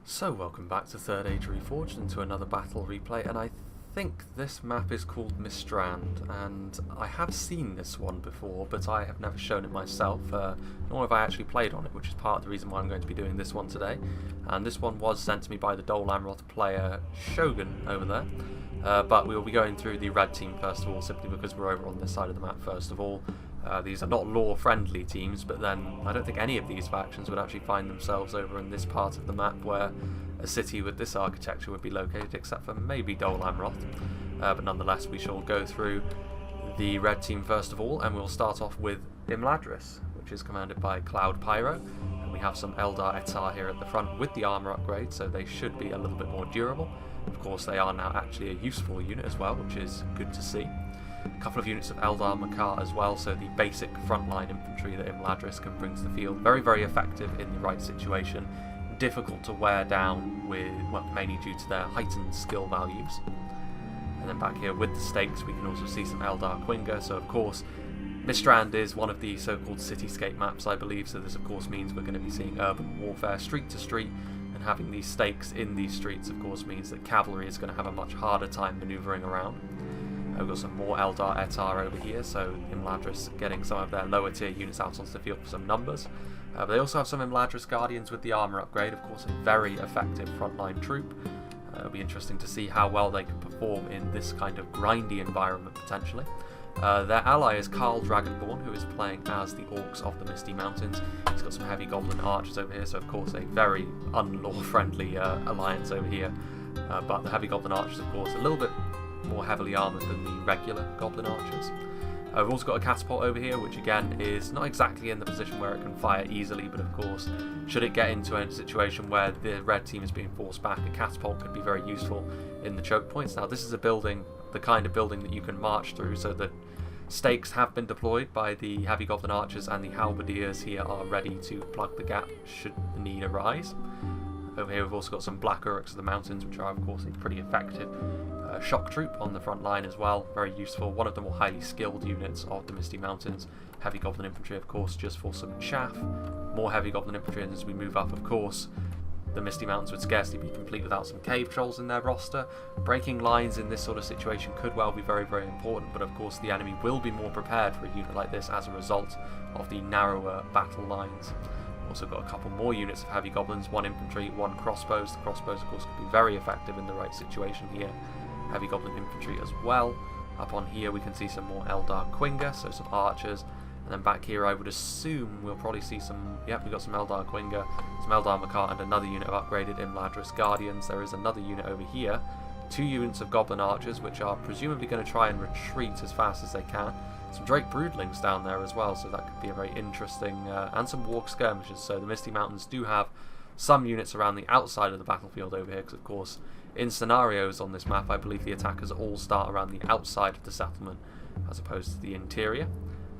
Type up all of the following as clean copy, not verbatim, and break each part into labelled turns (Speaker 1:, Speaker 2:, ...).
Speaker 1: So welcome back to Third Age Reforged and to another battle replay, and I think this map is called MISTRAND, and I have seen this one before, but I have never shown it myself, nor have I actually played on it, which is part of the reason why I'm going to be doing this one today. And this one was sent to me by the Dole Amroth player Shogun over there, but we will be going through the red team first of all, simply because we're over on this side of the map first of all. These are not lore-friendly teams, but then I don't think any of these factions would actually find themselves over in this part of the map where a city with this architecture would be located, except for maybe Dole Amroth. But nonetheless, we shall go through the red team first of all, and we'll start off with Imladris, which is commanded by Cloud Pyro. And we have some Eldar Etar here at the front with the armour upgrade, so they should be a little bit more durable. Of course, they are now actually a useful unit as well, which is good to see. A couple of units of Eldar Makar as well, so the basic frontline infantry that Imladris can bring to the field. Very, very effective in the right situation. Difficult to wear down, with, well, mainly due to their heightened skill values. And then back here with the stakes, we can also see some Eldar Quinga. So of course, MISTRAND is one of the so-called cityscape maps, I believe. So this of course means we're going to be seeing urban warfare street to street. And having these stakes in these streets of course means that cavalry is going to have a much harder time manoeuvring around. We've got some more Eldar Etar over here, so Imladris getting some of their lower tier units out onto the field for some numbers. But they also have some Imladris Guardians with the armour upgrade, of course a very effective frontline troop. It'll be interesting to see how well they can perform in this kind of grindy environment potentially. Their ally is Karl Dragonborn, who is playing as the Orcs of the Misty Mountains. He's got some heavy goblin archers over here, so of course a very unlaw friendly alliance over here. But the heavy goblin archers of course a little bit more heavily armoured than the regular goblin archers. We've also got a catapult over here, which again is not exactly in the position where it can fire easily, but of course should it get into a situation where the red team is being forced back, a catapult could be very useful in the choke points. Now this is a building, the kind of building that you can march through, so the stakes have been deployed by the heavy goblin archers, and the halberdiers here are ready to plug the gap should the need arise. Over here we've also got some Black Uruks of the Mountains, which are of course a pretty effective shock troop on the front line as well, very useful. One of the more highly skilled units of the Misty Mountains. Heavy Goblin Infantry of course just for some chaff. More Heavy Goblin Infantry, and as we move up of course the Misty Mountains would scarcely be complete without some cave trolls in their roster. Breaking lines in this sort of situation could well be very, very important, but of course the enemy will be more prepared for a unit like this as a result of the narrower battle lines. Also got a couple more units of heavy goblins, one infantry, one crossbows. The crossbows of course could be very effective in the right situation here. Heavy goblin infantry as well. Up on here we can see some more Eldar Quinga, so some archers. And then back here I would assume we'll probably see some, yep, we've got some Eldar Quinga, some Eldar Makar, and another unit of upgraded Imladris Guardians. There is another unit over here. 2 units of goblin archers, which are presumably going to try and retreat as fast as they can. Some Drake Broodlings down there as well, so that could be a very interesting, and some Warg Skirmishers. So the Misty Mountains do have some units around the outside of the battlefield over here, because of course in scenarios on this map I believe the attackers all start around the outside of the settlement as opposed to the interior.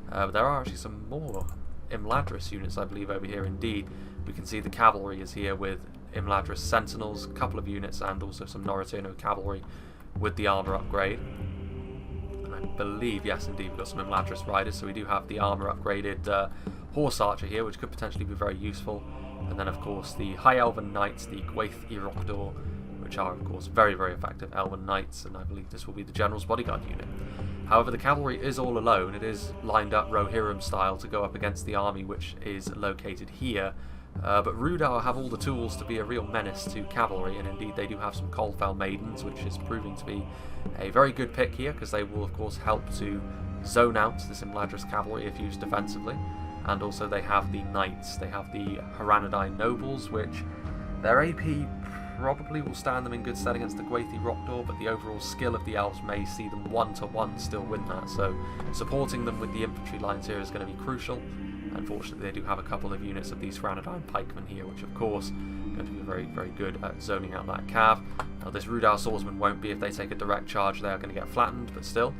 Speaker 1: But there are actually some more Imladris units I believe over here indeed. We can see the cavalry is here with Imladris Sentinels, a couple of units, and also some Noritano cavalry with the armour upgrade. And I believe, yes indeed, we've got some Imladris riders, so we do have the armour upgraded horse archer here, which could potentially be very useful. And then of course the High Elven Knights, the Gwaith Irokdor, which are of course very, very effective Elven Knights, and I believe this will be the General's Bodyguard unit. However, the cavalry is all alone. It is lined up Rohirrim style to go up against the army which is located here. But Rudar have all the tools to be a real menace to cavalry, and indeed they do have some Coldfell Maidens, which is proving to be a very good pick here, because they will of course help to zone out this Imladris cavalry if used defensively. And also they have the Knights, they have the Haranadine Nobles, which their AP probably will stand them in good stead against the Gwathi Rockdor, but the overall skill of the elves may see them 1-to-1 still win that, so supporting them with the infantry lines here is going to be crucial. Unfortunately they do have a couple of units of these Haranadine pikemen here, which of course are going to be very, very good at zoning out that cav. Now this Rudar swordsman won't be. If they take a direct charge they are going to get flattened, but still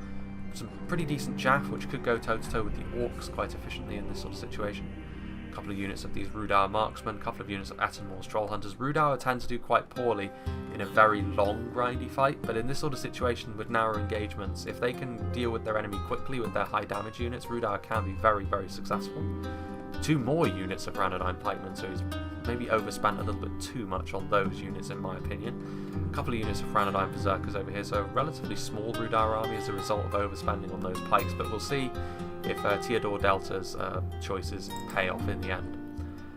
Speaker 1: some pretty decent chaff which could go toe-to-toe with the Orcs quite efficiently in this sort of situation. A couple of units of these Rudar marksmen, a couple of units of Etenmoor's troll hunters. Rudar tend to do quite poorly in a very long grindy fight, but in this sort of situation with narrow engagements, if they can deal with their enemy quickly with their high damage units, Rudar can be very, very successful. 2 more units of Haranadine pikemen, so he's maybe overspent a little bit too much on those units in my opinion. A couple of units of Franadine Berserkers over here, so a relatively small Rudar army as a result of overspending on those pikes, but we'll see if Theodore Delta's choices pay off in the end.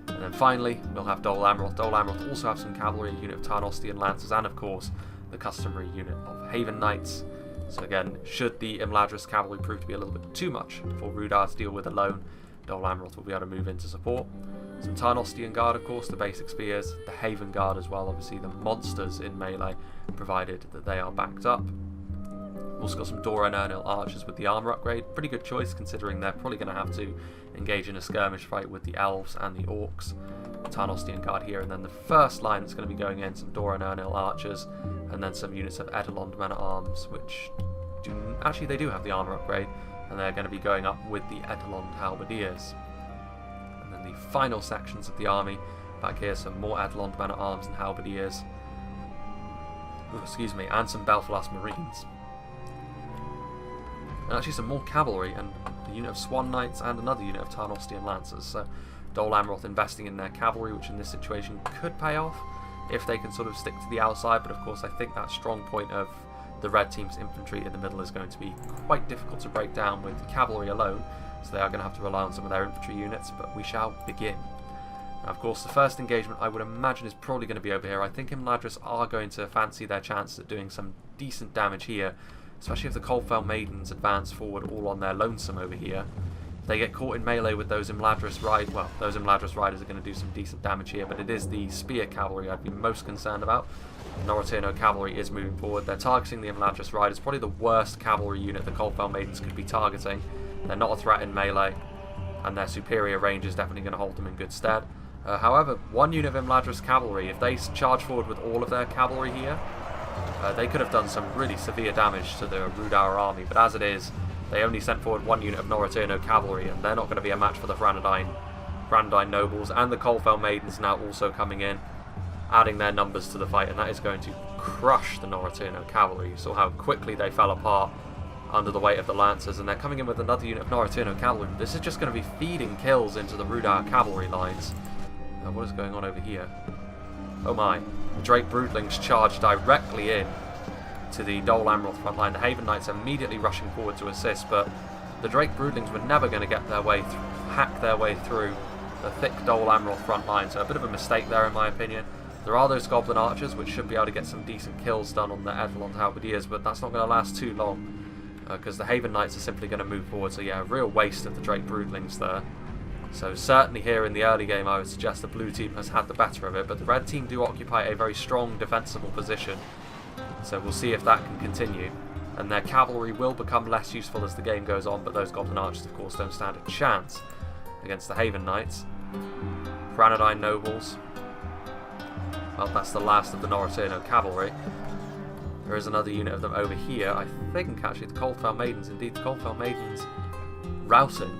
Speaker 1: And then finally, we'll have Dol Amroth. Dol Amroth also have some cavalry, a unit of Tarnostian Lancers, and of course, the customary unit of Haven Knights. So again, should the Imladris cavalry prove to be a little bit too much for Rudar to deal with alone, Dol Amroth will be able to move in to support. Some Tarnostian Guard, of course, the basic spears, the Haven Guard as well, obviously the monsters in melee, provided that they are backed up. We've also got some Dora and Ernil archers with the armor upgrade. Pretty good choice considering they're probably going to have to engage in a skirmish fight with the elves and the orcs. Tarnostian Guard here, and then the first line that's going to be going in, some Dora and Ernil archers, and then some units of Edelond men-at-arms, which actually they do have the armor upgrade, and they're going to be going up with the Edelond halberdiers. And then the final sections of the army, back here some more Edelond men-at-arms and halberdiers, and some Belfalas marines. And actually some more cavalry, and a unit of Swan Knights and another unit of Tarnostian Lancers. So Dol Amroth investing in their cavalry, which in this situation could pay off if they can sort of stick to the outside, but of course I think that strong point of the red team's infantry in the middle is going to be quite difficult to break down with cavalry alone, so they are going to have to rely on some of their infantry units, but we shall begin. Now, of course, the first engagement I would imagine is probably going to be over here. I think Imladris are going to fancy their chances at doing some decent damage here, especially if the Coldfell Maidens advance forward all on their lonesome over here. If they get caught in melee with those Imladris riders, well, those Imladris riders are going to do some decent damage here, but it is the spear cavalry I'd be most concerned about. Noraturno cavalry is moving forward. They're targeting the Imladris riders, probably the worst cavalry unit the Coldfell Maidens could be targeting. They're not a threat in melee, and their superior range is definitely going to hold them in good stead. However, one unit of Imladris cavalry, if they charge forward with all of their cavalry here, they could have done some really severe damage to the Rudar army, but as it is, they only sent forward one unit of Noraturno cavalry, and they're not going to be a match for the Franadine nobles, and the Coldfell Maidens now also coming in, adding their numbers to the fight, and that is going to crush the Noraturno cavalry. You saw how quickly they fell apart under the weight of the Lancers, and they're coming in with another unit of Noraturno cavalry. This is just going to be feeding kills into the Rudar cavalry lines. What is going on over here? Oh my, the Drake Broodlings charge directly in to the Dol Amroth front line. The Haven Knights immediately rushing forward to assist, but the Drake Broodlings were never going to get their way hack their way through the thick Dol Amroth front line, so a bit of a mistake there in my opinion. There are those Goblin Archers which should be able to get some decent kills done on the Edelond halberdiers, but that's not going to last too long because the Haven Knights are simply going to move forward, so yeah, a real waste of the Drake Broodlings there. So certainly here in the early game I would suggest the blue team has had the better of it, but the red team do occupy a very strong defensible position, so we'll see if that can continue. And their cavalry will become less useful as the game goes on, but those Goblin Archers of course don't stand a chance against the Haven Knights. Franadine nobles, well, that's the last of the Noraturno cavalry. There is another unit of them over here. I think actually the Coldfell Maidens, indeed the Coldfell Maidens routing.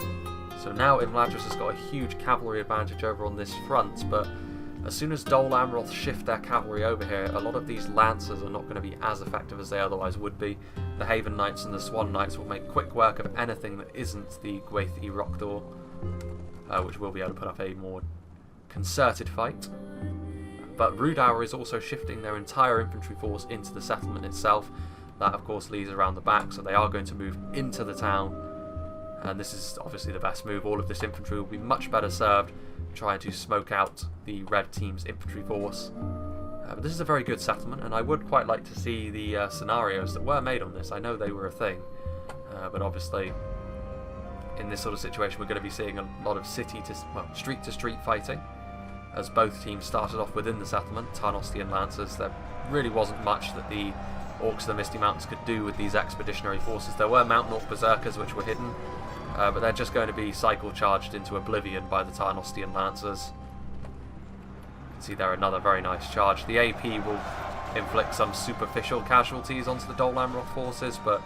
Speaker 1: So now Imladris has got a huge cavalry advantage over on this front, but as soon as Dol Amroth shift their cavalry over here, a lot of these Lancers are not going to be as effective as they otherwise would be. The Haven Knights and the Swan Knights will make quick work of anything that isn't the Gwaith y Rochdor, which will be able to put up a more concerted fight. But Rudar is also shifting their entire infantry force into the settlement itself. That of course leads around the back, so they are going to move into the town. And this is obviously the best move. All of this infantry will be much better served trying to smoke out the red team's infantry force. But this is a very good settlement, and I would quite like to see the scenarios that were made on this. I know they were a thing, but obviously in this sort of situation we're going to be seeing a lot of street to street fighting, as both teams started off within the settlement. Tarnostian Lancers, there really wasn't much that the Orcs of the Misty Mountains could do with these expeditionary forces. There were Mountain Orc Berserkers which were hidden, but they're just going to be cycle charged into oblivion by the Tarnostian Lancers. You can see there another very nice charge. The AP will inflict some superficial casualties onto the Dol Amroth forces, but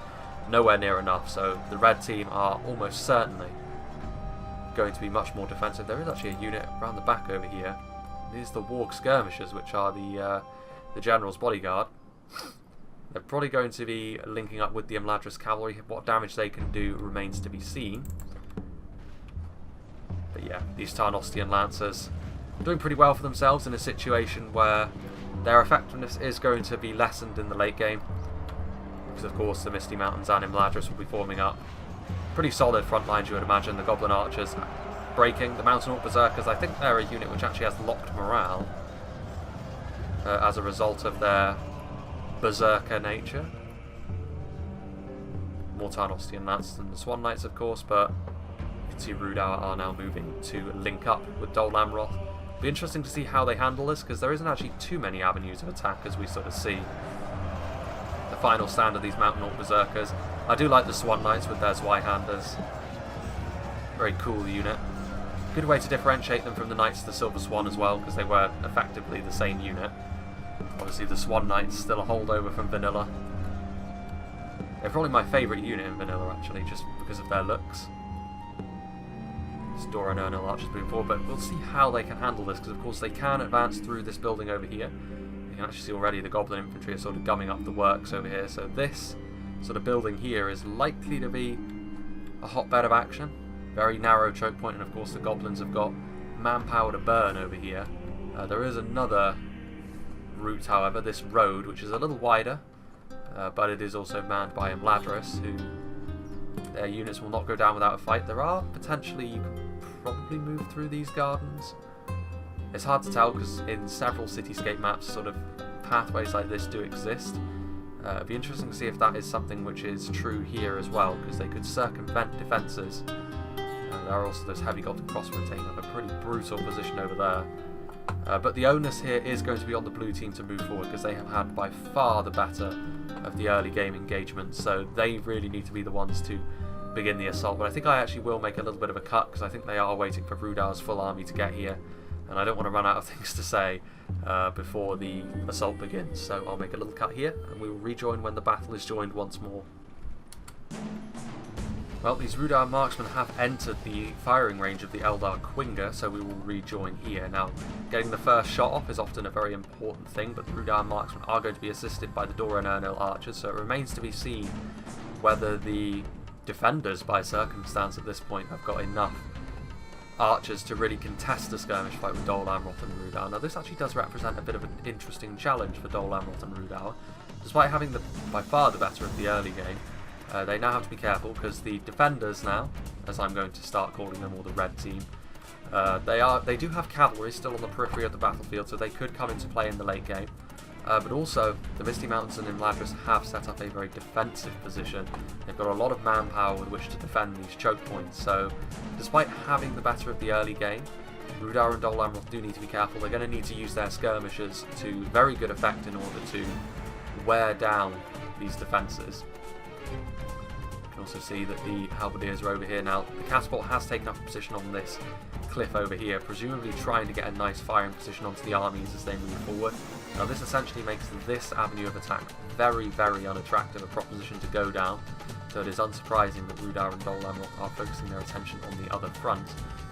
Speaker 1: nowhere near enough, so the red team are almost certainly going to be much more defensive. There is actually a unit around the back over here. These are the Warg Skirmishers, which are the General's bodyguard. They're probably going to be linking up with the Imladris cavalry. What damage they can do remains to be seen. But yeah, these Tarnostian Lancers doing pretty well for themselves in a situation where their effectiveness is going to be lessened in the late game, because of course the Misty Mountains and Imladris will be forming up. Pretty solid front lines, you would imagine. The Goblin Archers breaking. The Mountain Orc Berserkers, I think they're a unit which actually has locked morale as a result of their Berserker nature. More Tarnostian Lance than the Swan Knights, of course, but you can see Rudauer are now moving to link up with Dol Amroth. Be interesting to see how they handle this, because there isn't actually too many avenues of attack as we sort of see the final stand of these Mountain Orc Berserkers. I do like the Swan Knights with their Zweihanders. Very cool unit. Good way to differentiate them from the Knights of the Silver Swan as well, because they were effectively the same unit. Obviously the Swan Knights still a holdover from Vanilla. They're probably my favourite unit in Vanilla, actually, just because of their looks. Dora and Ernil Archers moving forward, but we'll see how they can handle this, because of course they can advance through this building over here. You can actually see already the Goblin Infantry are sort of gumming up the works over here, so this sort of building here is likely to be a hotbed of action. Very narrow choke point, and of course the Goblins have got manpower to burn over here. There is another route, however, this road, which is a little wider, but it is also manned by Imladris, who their units will not go down without a fight. There are potentially, you can probably move through these gardens. It's hard to tell, because in several cityscape maps sort of pathways like this do exist. It'd be interesting to see if that is something which is true here as well, because they could circumvent defences. There are also those heavy Goblin Crossbow taking up a pretty brutal position over there. But the onus here is going to be on the blue team to move forward, because they have had by far the better of the early game engagement, so they really need to be the ones to begin the assault. But I think I actually will make a little bit of a cut, because I think they are waiting for Rudauer's full army to get here, and I don't want to run out of things to say before the assault begins. So I'll make a little cut here, and we will rejoin when the battle is joined once more. Well, these Rudauer marksmen have entered the firing range of the Eldar Quinga, so we will rejoin here. Now, getting the first shot off is often a very important thing, but the Rudauer marksmen are going to be assisted by the Dora and Ernil Archers, so it remains to be seen whether the defenders, by circumstance at this point, have got enough archers to really contest the skirmish fight with Dol Amroth and Rudauer. Now, this actually does represent a bit of an interesting challenge for Dol Amroth and Rudauer. Despite having by far the better of the early game, they now have to be careful, because the defenders now, as I'm going to start calling them, or the red team, they do have cavalry still on the periphery of the battlefield, so they could come into play in the late game. But also, the Misty Mountains and Imladris have set up a very defensive position. They've got a lot of manpower with which to defend these choke points, so despite having the better of the early game, Rudauer and Dol Amroth do need to be careful. They're going to need to use their skirmishers to very good effect in order to wear down these defences. You can also see that the halberdiers are over here now. The catapult has taken up a position on this cliff over here, presumably trying to get a nice firing position onto the armies as they move forward. Now this essentially makes this avenue of attack very, very unattractive a proposition to go down, so it is unsurprising that Rudauer and Dol Amroth are focusing their attention on the other front,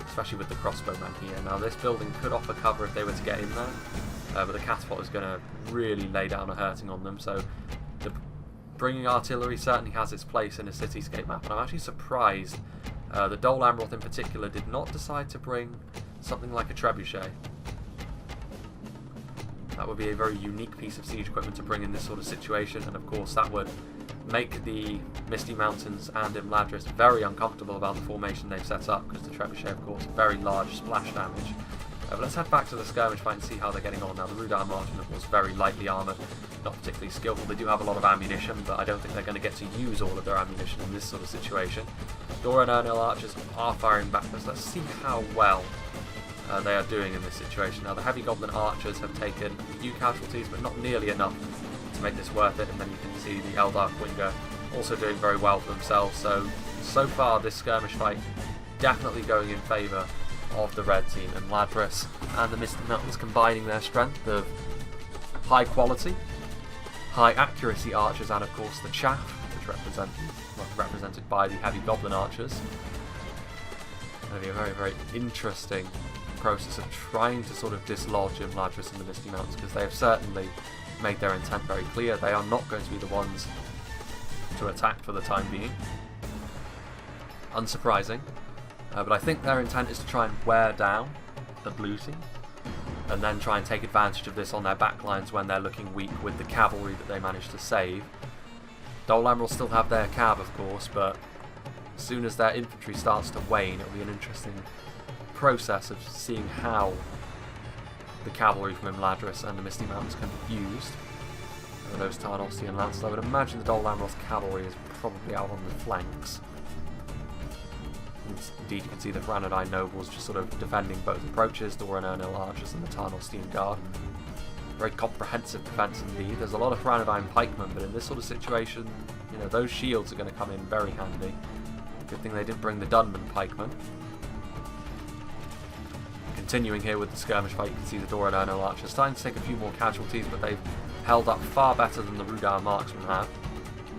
Speaker 1: especially with the crossbowmen here. Now this building could offer cover if they were to get in there, but the catapult is going to really lay down a hurting on them, so bringing artillery certainly has its place in a cityscape map, and I'm actually surprised that Dol Amroth in particular did not decide to bring something like a trebuchet. That would be a very unique piece of siege equipment to bring in this sort of situation, and of course that would make the Misty Mountains and Imladris very uncomfortable about the formation they've set up, because the trebuchet, of course, very large splash damage. But let's head back to the skirmish fight and see how they're getting on. Now the Rudauer marksmen, of course, very lightly armoured, not particularly skillful. They do have a lot of ammunition, but I don't think they're going to get to use all of their ammunition in this sort of situation. Dora and Ernil Archers are firing backwards. Let's see how well they are doing in this situation. Now the heavy Goblin Archers have taken a few casualties, but not nearly enough to make this worth it, and then you can see the Eldar Quinga also doing very well for themselves. So far this skirmish fight definitely going in favour of the red team, and Imladris and the Misty Mountains combining their strength of high quality, high accuracy archers, and of course the chaff, which represented by the heavy Goblin Archers. It's going to be a very, very interesting process of trying to sort of dislodge Imladris and the Misty Mountains, because they have certainly made their intent very clear. They are not going to be the ones to attack for the time being. Unsurprising, but I think their intent is to try and wear down the blue team. and then try and take advantage of this on their backlines when they're looking weak with the cavalry that they managed to save. Dolan will still have their cav, of course, but as soon as their infantry starts to wane, it'll be an interesting process of seeing how the cavalry from Imladris and the Misty Mountains can be used. Those Tarnostian Lancers, I would imagine the Dol Amroth's cavalry is probably out on the flanks. Indeed, you can see the Franadine nobles just sort of defending both approaches, Doran Ernil archers and the Tarnostian guard. Very comprehensive defence indeed. There's a lot of Franadine pikemen, but in this sort of situation, you know, those shields are going to come in very handy. Good thing they didn't bring the Dunman pikemen. Continuing here with the skirmish fight, you can see the Doran Ernil archers starting to take a few more casualties, but they've held up far better than the Rudar marksmen have.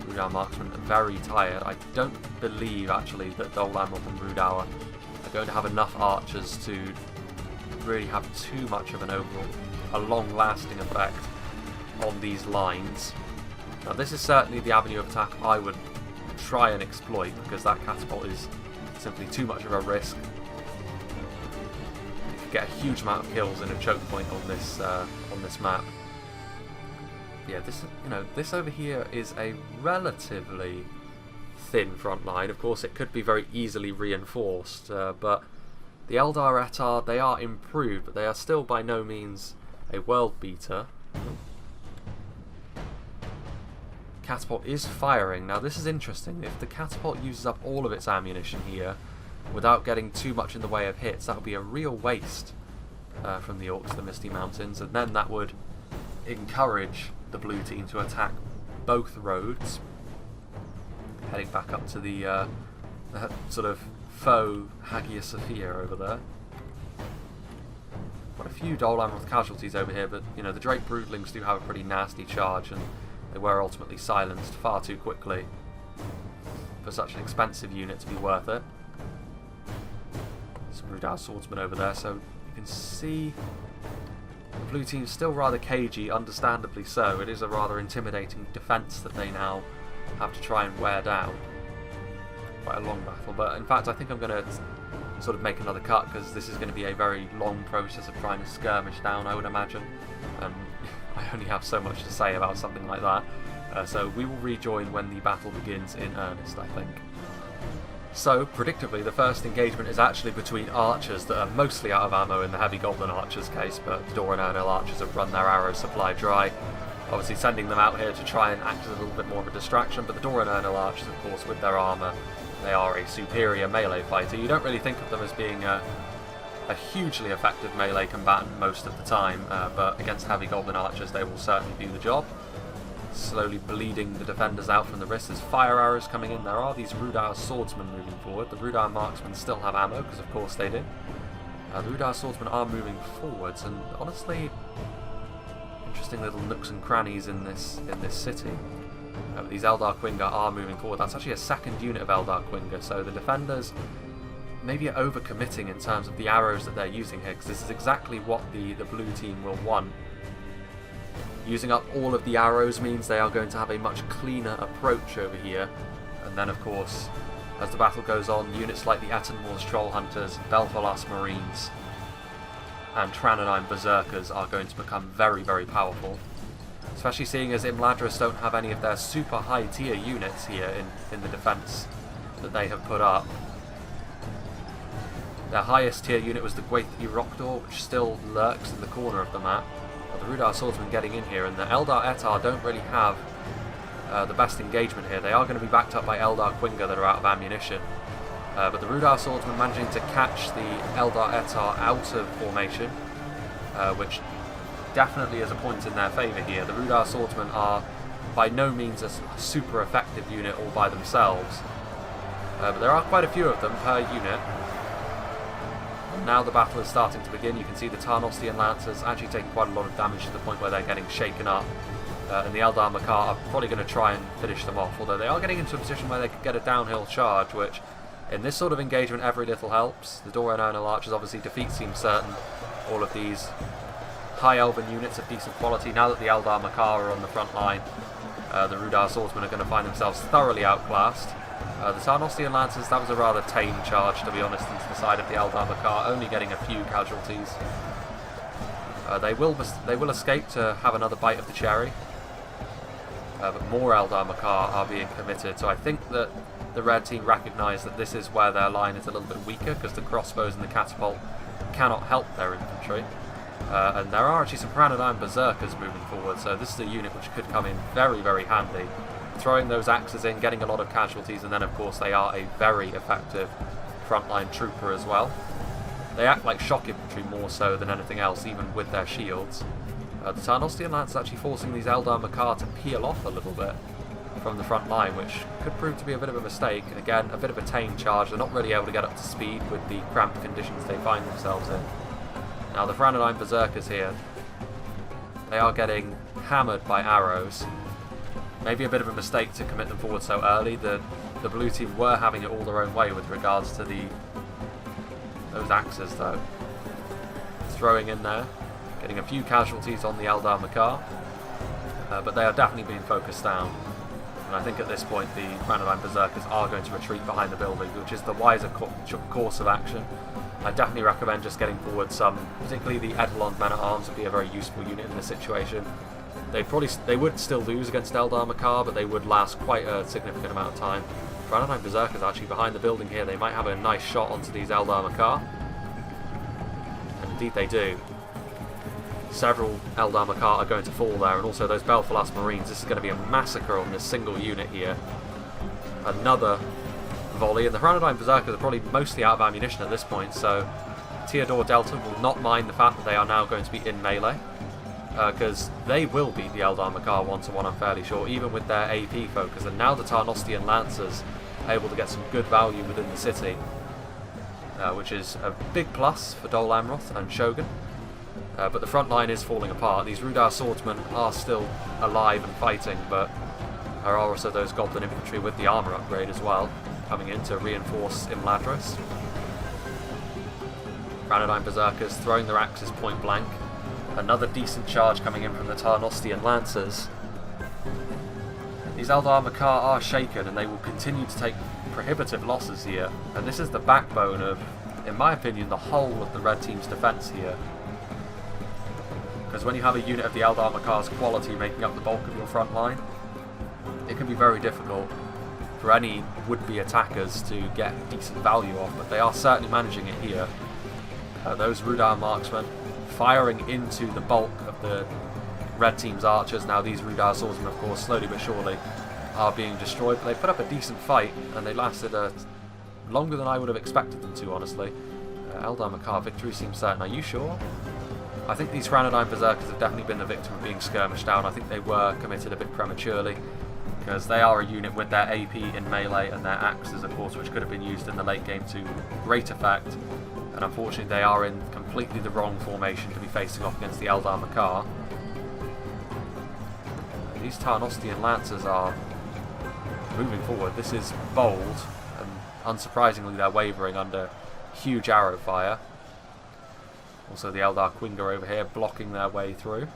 Speaker 1: Rudar marksmen are very tired. I don't believe actually that Dol Amroth and Rudar are going to have enough archers to really have too much of an overall, a long-lasting effect on these lines. Now this is certainly the avenue of attack I would try and exploit, because that catapult is simply too much of a risk. You could get a huge amount of kills in a choke point on this map. Yeah, this over here is a relatively thin front line. Of course, it could be very easily reinforced, but the Eldar Etar, they are improved, but they are still by no means a world beater. Catapult is firing. Now, this is interesting. If the catapult uses up all of its ammunition here, without getting too much in the way of hits, that would be a real waste from the Orcs of the Misty Mountains, and then that would encourage the blue team to attack both roads, heading back up to the sort of faux Hagia Sophia over there. Got a few Dol Amroth casualties over here, but you know, the Drake Broodlings do have a pretty nasty charge, and they were ultimately silenced far too quickly for such an expensive unit to be worth it. Some Rudar swordsmen over there, so you can see the blue team's still rather cagey, understandably so. It is a rather intimidating defence that they now have to try and wear down. Quite a long battle, but in fact I think I'm going to sort of make another cut, because this is going to be a very long process of trying to skirmish down, I would imagine. I only have so much to say about something like that. So we will rejoin when the battle begins in earnest, I think. So, predictably, the first engagement is actually between archers that are mostly out of ammo in the heavy goblin archers case, but the Doran Ernil archers have run their arrow supply dry. Obviously sending them out here to try and act as a little bit more of a distraction, but the Doran Ernil archers, of course, with their armour, they are a superior melee fighter. You don't really think of them as being a hugely effective melee combatant most of the time, but against heavy goblin archers they will certainly do the job. Slowly bleeding the defenders out from the wrist. There's fire arrows coming in. There are these Rudar swordsmen moving forward. The Rudar marksmen still have ammo, because of course they do. The Rudar swordsmen are moving forwards, and honestly, interesting little nooks and crannies in this city. These Eldar Quinga are moving forward. That's actually a second unit of Eldar Quinga, so the defenders maybe are overcommitting in terms of the arrows that they're using here, because this is exactly what the blue team will want. Using up all of the arrows means they are going to have a much cleaner approach over here, and then of course, as the battle goes on, units like the Etenmoor's Troll Hunters, Belfalas Marines and Tranadine Berserkers are going to become very, very powerful. Especially seeing as Imladris don't have any of their super high tier units here in the defence that they have put up. Their highest tier unit was the Gwaith Iroktor, which still lurks in the corner of the map. But the Rudar swordsmen getting in here, and the Eldar Etar don't really have the best engagement here. They are going to be backed up by Eldar Quinga that are out of ammunition. But the Rudar swordsmen managing to catch the Eldar Etar out of formation, which definitely is a point in their favour here. The Rudar swordsmen are by no means a super effective unit all by themselves, but there are quite a few of them per unit. Now the battle is starting to begin. You can see the Tarnostian Lancers actually taking quite a lot of damage to the point where they're getting shaken up, and the Eldar Makar are probably going to try and finish them off, although they are getting into a position where they could get a downhill charge, which in this sort of engagement every little helps. The Doran Ernil archers, obviously defeat seems certain. All of these high elven units of decent quality. Now that the Eldar Makar are on the front line, the Rudar swordsmen are going to find themselves thoroughly outclassed. The Tarnostian Lancers, that was a rather tame charge, to be honest, into the side of the Eldar Makar, only getting a few casualties. They will escape to have another bite of the cherry, but more Eldar Makar are being committed. So I think that the red team recognise that this is where their line is a little bit weaker, because the crossbows and the catapult cannot help their infantry. And there are actually some Pyrannodine Berserkers moving forward, so this is a unit which could come in very, very handy. Throwing those axes in, getting a lot of casualties, and then of course they are a very effective frontline trooper as well. They act like shock infantry more so than anything else, even with their shields. The Tarnostian Lance is actually forcing these Eldar Makar to peel off a little bit from the front line, which could prove to be a bit of a mistake. And again, a bit of a tame charge. They're not really able to get up to speed with the cramped conditions they find themselves in. Now the Pyrannodine Berserkers here, they are getting hammered by arrows. Maybe a bit of a mistake to commit them forward so early. The blue team were having it all their own way with regards to those axes though. Throwing in there, getting a few casualties on the Eldar Makar, but they are definitely being focused down. And I think at this point the Pyrannodine Berserkers are going to retreat behind the building, which is the wiser course of action. I definitely recommend just getting forward some, particularly the Edelon Men-at-Arms would be a very useful unit in this situation. They would still lose against Eldar Makar, but they would last quite a significant amount of time. Pyrannodine Berserkers actually behind the building here. They might have a nice shot onto these Eldar Makar. And indeed they do. Several Eldar Makar are going to fall there, and also those Belfalas Marines. This is going to be a massacre on this single unit here. Another volley, and the Pyrannodine Berserkers are probably mostly out of ammunition at this point, so Theodore Delta will not mind the fact that they are now going to be in melee, because they will beat the Eldar Makar 1-to-1, I'm fairly sure, even with their AP focus. And now the Tarnostian Lancers are able to get some good value within the city, which is a big plus for Dol Amroth and Shogun. But the front line is falling apart. These Rudar swordsmen are still alive and fighting, but there are also those Goblin infantry with the armour upgrade as well, coming in to reinforce Imladris. Pyrannodine Berserkers throwing their axes point blank. Another decent charge coming in from the Tarnostian Lancers. These Eldar Makar are shaken, and they will continue to take prohibitive losses here. And this is the backbone of, in my opinion, the whole of the red team's defence here. Because when you have a unit of the Eldar Makar's quality making up the bulk of your front line, it can be very difficult for any would-be attackers to get decent value off, but they are certainly managing it here. Those Rudar marksmen firing into the bulk of the red team's archers. Now these Rudar swordsmen, of course, slowly but surely are being destroyed, but they put up a decent fight, and they lasted longer than I would have expected them to, honestly. Eldar Makar victory seems certain. Are you sure? I think these Pyrannodine Berserkers have definitely been the victim of being skirmished down. I think they were committed a bit prematurely, because they are a unit with their AP in melee and their axes, of course, which could have been used in the late game to great effect. And unfortunately they are in completely the wrong formation to be facing off against the Eldar Makar. These Tarnostian Lancers are moving forward. This is bold, and unsurprisingly they're wavering under huge arrow fire. Also the Eldar Quinga over here blocking their way through.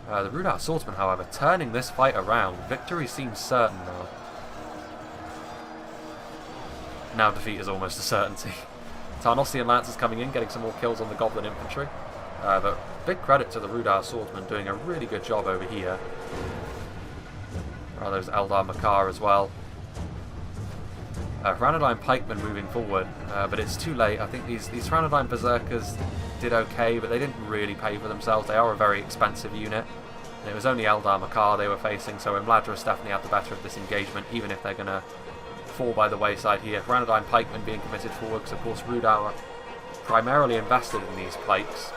Speaker 1: The Rudar Swordsmen, however, turning this fight around. Victory seems certain now. Now defeat is almost a certainty. Tarnostian Lancers coming in, getting some more kills on the Goblin infantry. But big credit to the Rudar Swordsmen doing a really good job over here. There are those Eldar Makar as well. Pyrannodine Pikemen moving forward, but it's too late. I think these Pyrannodine Berserkers did okay, but they didn't really pay for themselves. They are a very expensive unit. And it was only Eldar Makar they were facing, so Imladris definitely had the better of this engagement, even if they're going to fall by the wayside here. Pyrannodine Pikemen being committed forward, because of course Rudar are primarily invested in these pikes.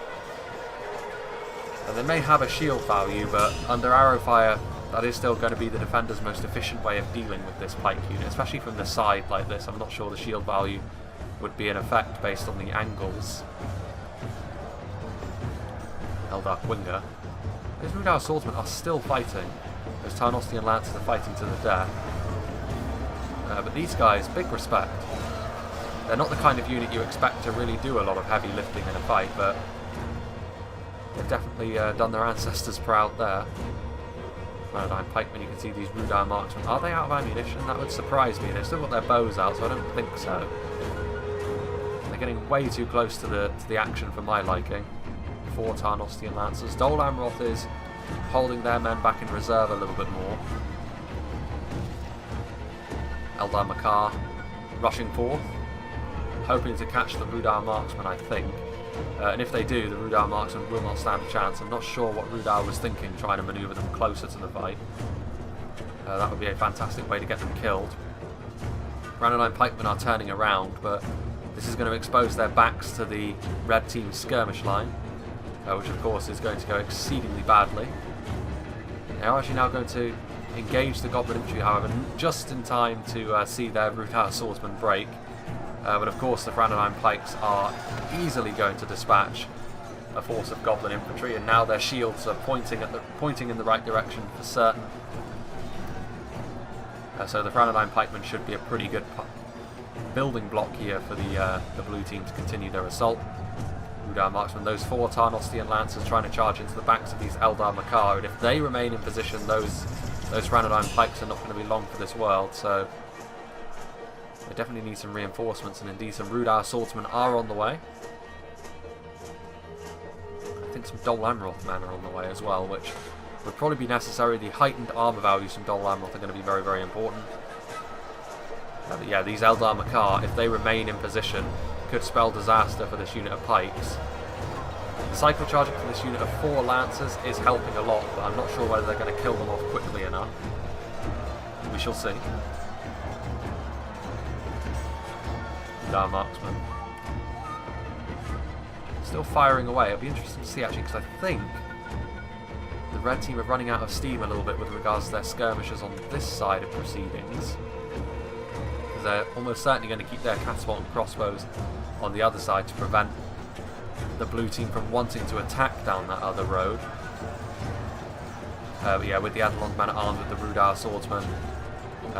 Speaker 1: And they may have a shield value, but under arrow fire, that is still going to be the defender's most efficient way of dealing with this pike unit, especially from the side like this. I'm not sure the shield value would be in effect based on the angles. Eldar Quinga. Those Rudar swordsmen are still fighting. Those Tarnostian Lancers are fighting to the death. But these guys, big respect. They're not the kind of unit you expect to really do a lot of heavy lifting in a fight, but they've definitely done their ancestors proud there. Pyrannodine Pikemen, you can see these Rudar marksmen. Are they out of ammunition? That would surprise me. They've still got their bows out, so I don't think so. They're getting way too close to the action for my liking. 4 Tarnostian Lancers. Dol Amroth is holding their men back in reserve a little bit more. Eldar Makar rushing forth, hoping to catch the Rudar Marksman, I think. And if they do, the Rudar Marksman will not stand a chance. I'm not sure what Rudar was thinking, trying to manoeuvre them closer to the fight. That would be a fantastic way to get them killed. Ranelagh Pikemen are turning around, but this is going to expose their backs to the red team's skirmish line, which of course is going to go exceedingly badly. They are actually now going to engage the Goblin Infantry, however, just in time to see their Rudar Swordsmen break. But of course the Ranelagh Pikes are easily going to dispatch a force of Goblin Infantry, and now their shields are pointing in the right direction for certain. So the Ranelagh Pikemen should be a pretty good building block here for the blue team to continue their assault. Rudar Marksmen, those 4 Tarnostian Lancers trying to charge into the backs of these Eldar Makar, and if they remain in position, those Ranelagh Pikes are not going to be long for this world, so they definitely need some reinforcements, and indeed some Rudar Swordsmen are on the way. I think some Dol Amroth men are on the way as well, which would probably be necessary. The heightened armour values from Dol Amroth are going to be very, very important. But yeah, these Eldar Makar, if they remain in position, could spell disaster for this unit of pikes. The cycle charging for this unit of 4 Lancers is helping a lot, but I'm not sure whether they're going to kill them off quickly enough. We shall see. Rudar Marksman still firing away. It'll be interesting to see actually, because I think the red team are running out of steam a little bit with regards to their skirmishers on this side of proceedings. Because they're almost certainly going to keep their catapult and crossbows on the other side to prevent the blue team from wanting to attack down that other road. But yeah, with the Adelon men at arms, with the Rudar Swordsmen,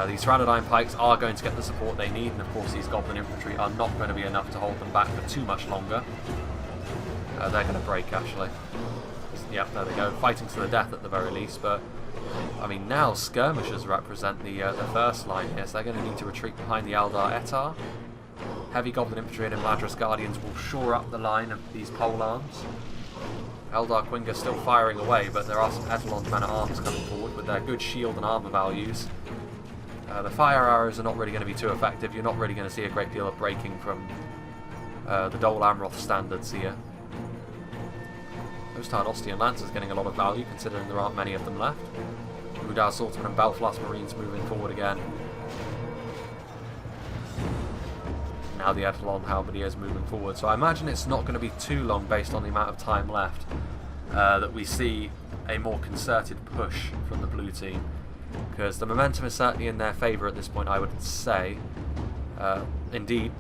Speaker 1: these Ranelagh Pikes are going to get the support they need, and of course these Goblin Infantry are not going to be enough to hold them back for too much longer. They're going to break actually. Yeah, there they go, fighting to the death at the very least, but I mean now skirmishers represent the first line here, so they're going to need to retreat behind the Eldar Etar. Heavy Goblin Infantry and Imladris Guardians will shore up the line of these pole arms. Eldar Quinga still firing away, but there are some Etalon men at arms coming forward with their good shield and armour values. The fire arrows are not really going to be too effective. You're not really going to see a great deal of breaking from the Dol Amroth standards here. Those Tarnostian Lancers getting a lot of value considering there aren't many of them left. Rudar Swordsmen and Belfast Marines moving forward again. Now the Etalon Halberdiers moving forward. So I imagine it's not going to be too long based on the amount of time left that we see a more concerted push from the blue team. Because the momentum is certainly in their favour at this point, I would say. Indeed,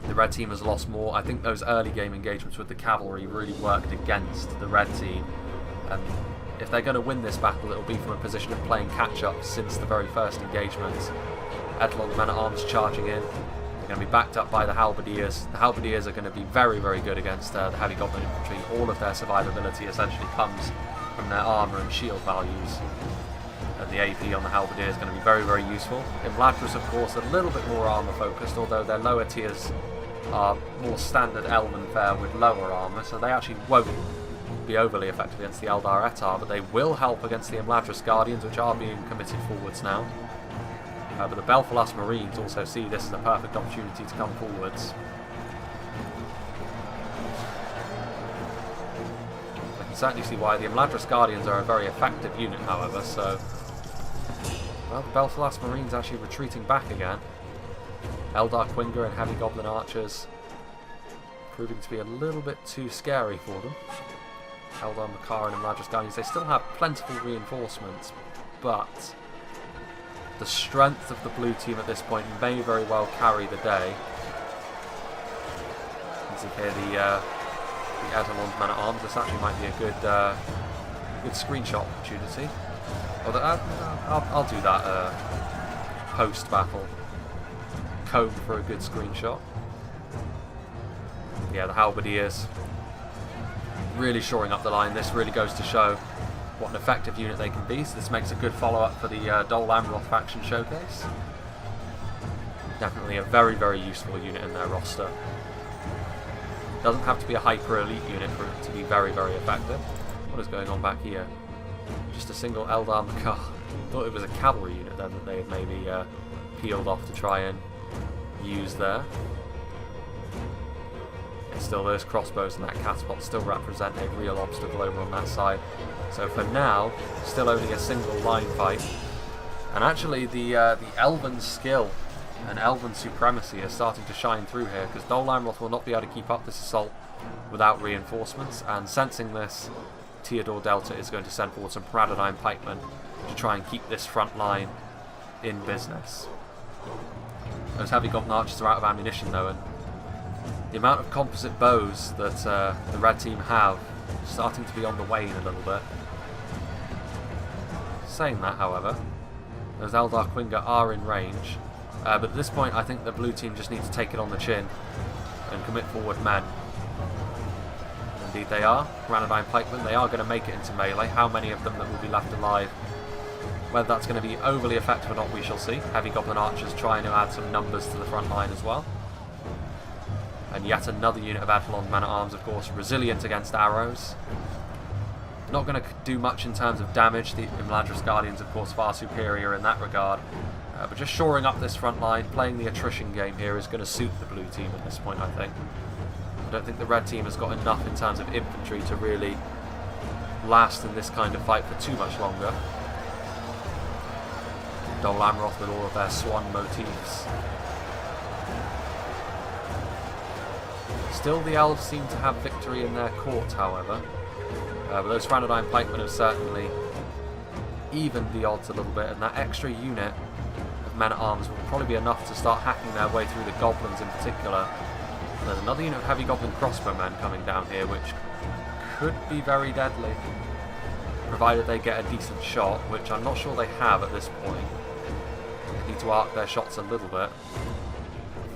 Speaker 1: the red team has lost more. I think those early game engagements with the cavalry really worked against the red team. And if they're going to win this battle, it'll be from a position of playing catch-up since the very first engagement. Etalon men at arms charging in. They're going to be backed up by the Halberdiers. The Halberdiers are going to be very, very good against the heavy Goblin Infantry. All of their survivability essentially comes from their armour and shield values. And the AP on the Halberdier is going to be very, very useful. Imladris, of course, a little bit more armour focused, although their lower tiers are more standard Elven fare with lower armour, so they actually won't be overly effective against the Eldar Etar, but they will help against the Imladris Guardians, which are being committed forwards now. But the Belfalas Marines also see this as a perfect opportunity to come forwards. I can certainly see why the Imladris Guardians are a very effective unit, however, so... Well, the Belfalas Marines actually retreating back again. Eldar Quinga and Heavy Goblin Archers proving to be a little bit too scary for them. Eldar Makar and Imladris Guardians, they still have plentiful reinforcements, but the strength of the blue team at this point may very well carry the day. You can see here the Etalon men at arms. This actually might be a good screenshot opportunity. Although I'll do that post-battle. Comb for a good screenshot. Yeah, the Halberdiers really shoring up the line. This really goes to show what an effective unit they can be. So this makes a good follow-up for the Dol Amroth faction showcase. Definitely a very, very useful unit in their roster. Doesn't have to be a hyper elite unit for it to be very, very effective. What is going on back here? Just a single Eldar Makar. Thought it was a cavalry unit then that they had maybe peeled off to try and use there. And still, those crossbows and that catapult still represent a real obstacle over on that side. So for now, still only a single line fight. And actually, the Elven skill and Elven supremacy is starting to shine through here, because Dol Amroth will not be able to keep up this assault without reinforcements, and sensing this, Theodore Delta is going to send forward some Paradigm pikemen to try and keep this front line in business. Those heavy goblin archers are out of ammunition though, and the amount of composite bows that the red team have is starting to be on the wane a little bit. Saying that, however, those Eldar Quinga are in range, but at this point I think the blue team just need to take it on the chin and commit forward men. Indeed they are. Granadine pikemen, they are going to make it into melee. How many of them that will be left alive? Whether that's going to be overly effective or not, we shall see. Heavy goblin archers trying to add some numbers to the front line as well. And yet another unit of Edelon men-at-arms, of course, resilient against arrows. Not going to do much in terms of damage. The Imladris Guardians, of course, far superior in that regard. But just shoring up this front line, playing the attrition game here is going to suit the blue team at this point, I think. I don't think the red team has got enough in terms of infantry to really last in this kind of fight for too much longer. Dol Amroth with all of their swan motifs. Still, the elves seem to have victory in their court, however. But those Granadine pikemen have certainly evened the odds a little bit, and that extra unit of men-at-arms will probably be enough to start hacking their way through the goblins in particular. And there's another unit of heavy goblin crossbowmen coming down here, which could be very deadly, provided they get a decent shot, which I'm not sure they have at this point. They need to arc their shots a little bit.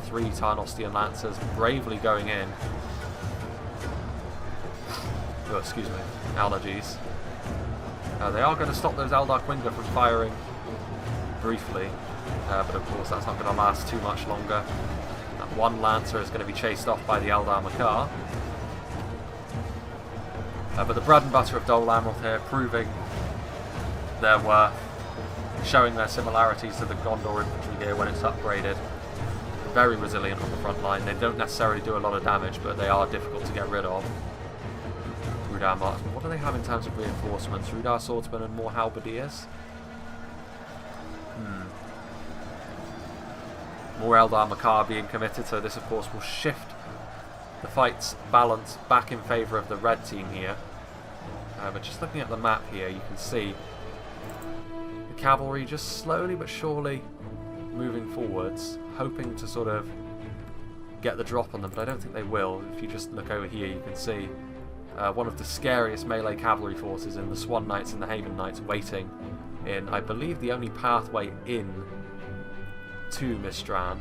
Speaker 1: 3 Tarnostian Lancers bravely going in. Oh, excuse me. Allergies. They are going to stop those Eldar Quinga from firing briefly, but of course that's not going to last too much longer. That one Lancer is going to be chased off by the Eldar Makar. But the bread and butter of Dol Amroth here, proving their worth, showing their similarities to the Gondor infantry here when it's upgraded. Very resilient on the front line. They don't necessarily do a lot of damage, but they are difficult to get rid of. Rudar marksmen. What do they have in terms of reinforcements? Rudar swordsmen and more halberdiers? More Eldar Makar being committed, so this of course will shift the fight's balance back in favour of the red team here. But just looking at the map here, you can see the cavalry just slowly but surely moving forwards, hoping to sort of get the drop on them, but I don't think they will. If you just look over here, you can see one of the scariest melee cavalry forces in the Swan Knights and the Haven Knights waiting in, I believe, the only pathway in to MISTRAND.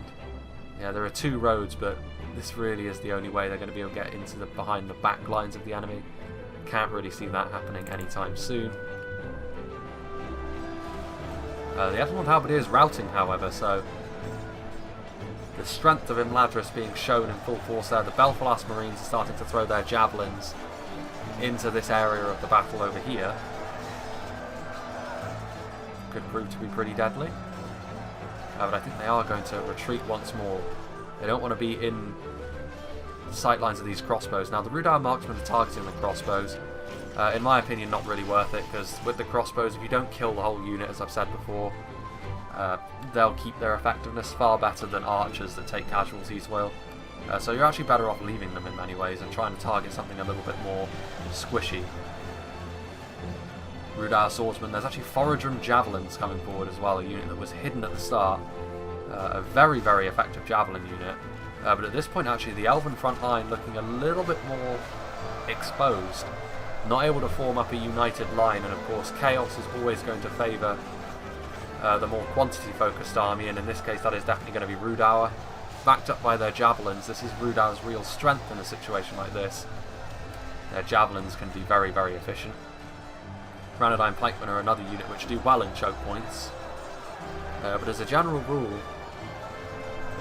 Speaker 1: Yeah, there are 2 roads, but this really is the only way they're going to be able to get into behind the back lines of the enemy. Can't really see that happening anytime soon. The Edelmont Halberdier is routing, however, so the strength of Imladris being shown in full force there. The Belfalas Marines are starting to throw their javelins into this area of the battle over here. Could prove to be pretty deadly. But I think they are going to retreat once more. They don't want to be in the sightlines of these crossbows. Now, the Rudar marksmen are targeting the crossbows. In my opinion, not really worth it, because with the crossbows, if you don't kill the whole unit, as I've said before, they'll keep their effectiveness far better than archers that take casualties will. So you're actually better off leaving them in many ways and trying to target something a little bit more squishy. Rudar swordsmen, there's actually Forager javelins coming forward as well, a unit that was hidden at the start. A very, very effective javelin unit. But at this point, actually, the Elven front line looking a little bit more exposed. Not able to form up a united line, and of course chaos is always going to favour the more quantity-focused army, and in this case that is definitely going to be Rudauer. Backed up by their javelins, this is Rudauer's real strength in a situation like this. Their javelins can be very, very efficient. Granadine pikemen are another unit which do well in choke points. But as a general rule,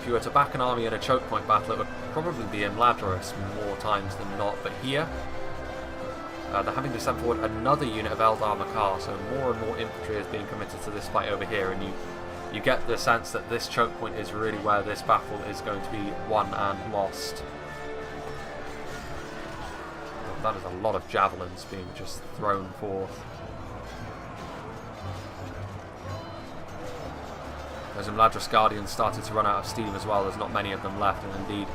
Speaker 1: If you were to back an army in a choke point battle, it would probably be in Ladris more times than not, but here they're having to send forward another unit of Eldar Makar, so more and more infantry is being committed to this fight over here, and you get the sense that this choke point is really where this battle is going to be won and lost. Oh, that is a lot of javelins being just thrown forth. Those Imladris Guardians started to run out of steam as well. There's not many of them left, and indeed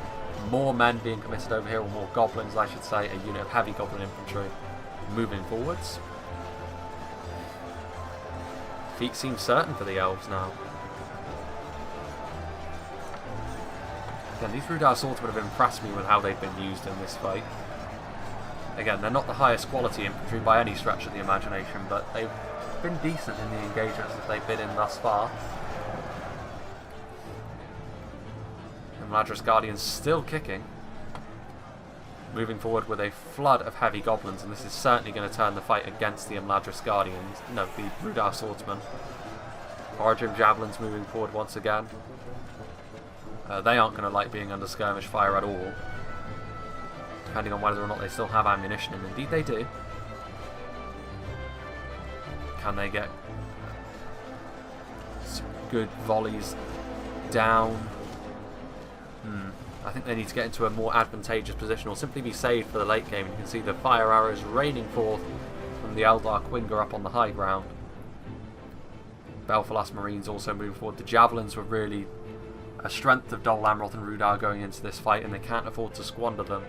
Speaker 1: more men being committed over here, or more goblins I should say, a unit of heavy goblin infantry moving forwards. Defeat seems certain for the elves now. Again, these Rudar swordsmen have impressed me with how they've been used in this fight. Again, they're not the highest quality infantry by any stretch of the imagination, but they've been decent in the engagements that they've been in thus far. And Imladris Guardians still kicking. Moving forward with a flood of heavy goblins, and this is certainly going to turn the fight against the Imladris Guardians. No, the Rudar swordsmen. Origin javelins moving forward once again. They aren't going to like being under skirmish fire at all, depending on whether or not they still have ammunition, and indeed they do. Can they get some good volleys down? I think they need to get into a more advantageous position, or simply be saved for the late game. You can see the fire arrows raining forth from the Eldar Quinga up on the high ground. Belfalas Marines also moving forward. The javelins were really a strength of Dol Amroth and Rudar going into this fight, and they can't afford to squander them.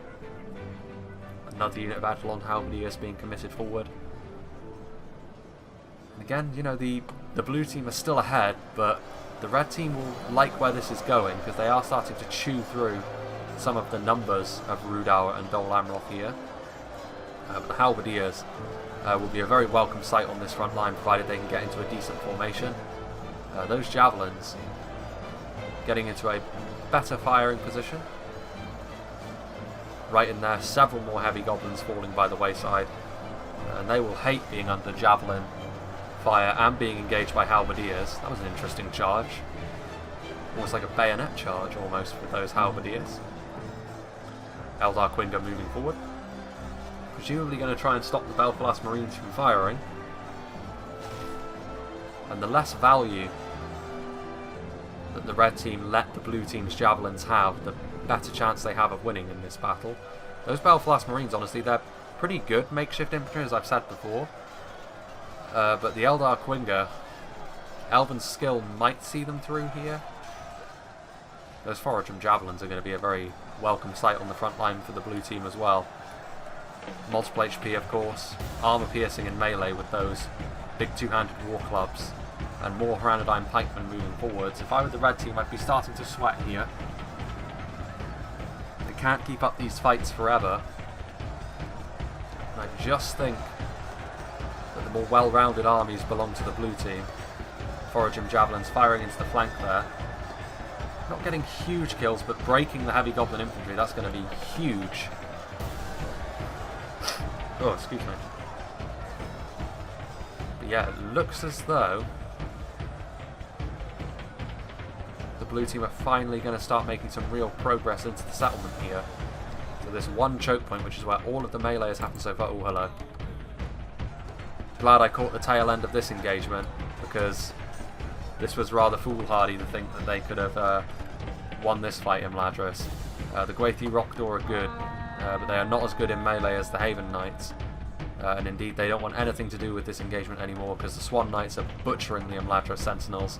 Speaker 1: Another unit of Eidolon Halberdiers being committed forward. And again, you know, the blue team are still ahead, but the red team will like where this is going, because they are starting to chew through some of the numbers of Rudar and Dol Amroth here. But the Halberdiers will be a very welcome sight on this front line, provided they can get into a decent formation. Those javelins getting into a better firing position. Right in there, several more heavy goblins falling by the wayside, and they will hate being under javelin fire and being engaged by halberdiers. That was an interesting charge. Almost like a bayonet charge, almost, with those halberdiers. Eldar Quinga moving forward. Presumably going to try and stop the Belfalas Marines from firing. And the less value that the red team let the blue team's javelins have, the better chance they have of winning in this battle. Those Belfalas Marines, honestly, they're pretty good makeshift infantry, as I've said before. But the Eldar Quinga, Elven's skill might see them through here. Those Foragem javelins are going to be a very welcome sight on the front line for the blue team as well. Multiple HP, of course, armor piercing in melee with those big two-handed war clubs, and more Hranadine pikemen moving forwards. If I were the red team, I'd be starting to sweat here. They can't keep up these fights forever. And I just think that the more well-rounded armies belong to the blue team. Foragem javelins firing into the flank there. Not getting huge kills, but breaking the heavy goblin infantry. That's going to be huge. Oh, excuse me. But yeah, it looks as though the blue team are finally going to start making some real progress into the settlement here. So this one choke point, which is where all of the melee has happened so far. Oh, hello. Glad I caught the tail end of this engagement, because this was rather foolhardy to think that they could have won this fight in Ladris. The Gwathi Rockdor are good, but they are not as good in melee as the Haven Knights. And indeed, they don't want anything to do with this engagement anymore, because the Swan Knights are butchering the Imladris Sentinels.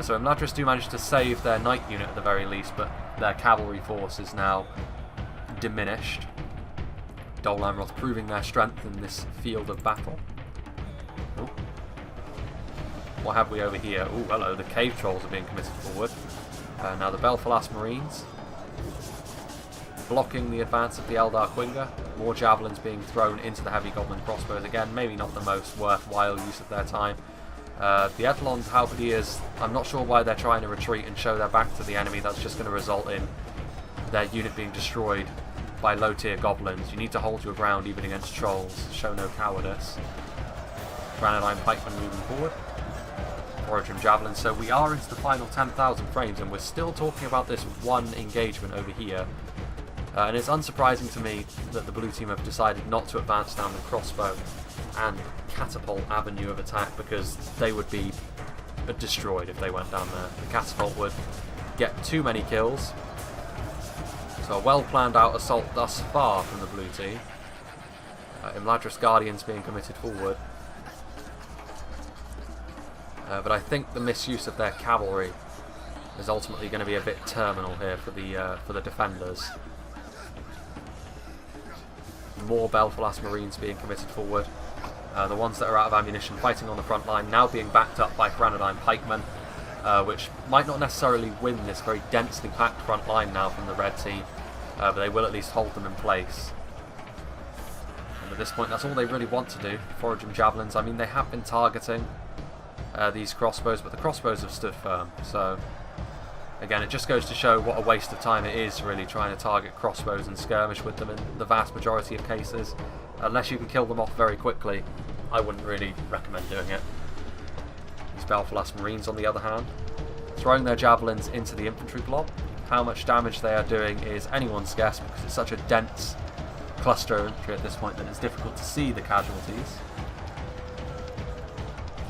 Speaker 1: So Imladris do manage to save their Knight unit at the very least, but their cavalry force is now diminished. Dol Amroth proving their strength in this field of battle. Ooh. What have we over here? Oh, hello, the Cave Trolls are being committed forward. Now the Belfalas Marines blocking the advance of the Eldar Quinga. More javelins being thrown into the heavy goblin crossbows. Again, maybe not the most worthwhile use of their time. The Eidolon Halberdiers, I'm not sure why they're trying to retreat and show their back to the enemy. That's just going to result in their unit being destroyed by low-tier goblins. You need to hold your ground even against trolls. Show no cowardice. Granadine pikemen moving forward. Foraging Javelins. So we are into the final 10,000 frames, and we're still talking about this one engagement over here. And it's unsurprising to me that the blue team have decided not to advance down the crossbow and catapult avenue of attack, because they would be destroyed if they went down there. The catapult would get too many kills. So a well planned out assault thus far from the blue team. Imladris Guardians being committed forward. But I think the misuse of their cavalry is ultimately going to be a bit terminal here for the defenders. More Belfalas Marines being committed forward. The ones that are out of ammunition fighting on the front line now being backed up by Granadine pikemen, which might not necessarily win this very densely packed front line now from the red team, but they will at least hold them in place. And at this point, that's all they really want to do. Foraging Javelins, I mean, they have been targeting these crossbows, but the crossbows have stood firm. So again, it just goes to show what a waste of time it is really trying to target crossbows and skirmish with them in the vast majority of cases. Unless you can kill them off very quickly, I wouldn't really recommend doing it. These Belfalas Marines, on the other hand, throwing their javelins into the infantry blob. How much damage they are doing is anyone's guess, because it's such a dense cluster of infantry at this point that it's difficult to see the casualties.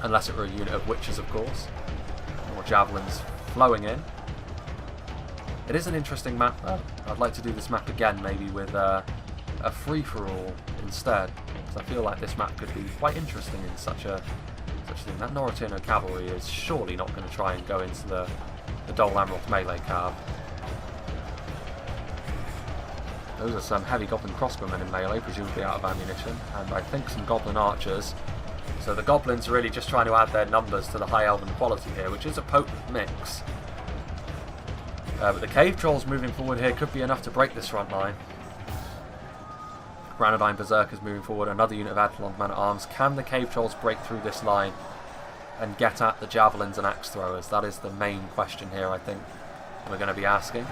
Speaker 1: Unless it were a unit of witches, of course. More javelins flowing in. It is an interesting map though. I'd like to do this map again, maybe with a free-for-all instead, because I feel like this map could be quite interesting in such a thing. That Noritano cavalry is surely not going to try and go into the Dol Amroth melee cav. Those are some heavy goblin crossbowmen in melee, presumably out of ammunition, and I think some goblin archers. So the goblins are really just trying to add their numbers to the high elven quality here, which is a potent mix. But the cave trolls moving forward here could be enough to break this front line. Granadine Berserkers moving forward, another unit of Edelon Man-at-Arms. Can the cave trolls break through this line and get at the javelins and axe throwers? That is the main question here, I think, we're going to be asking.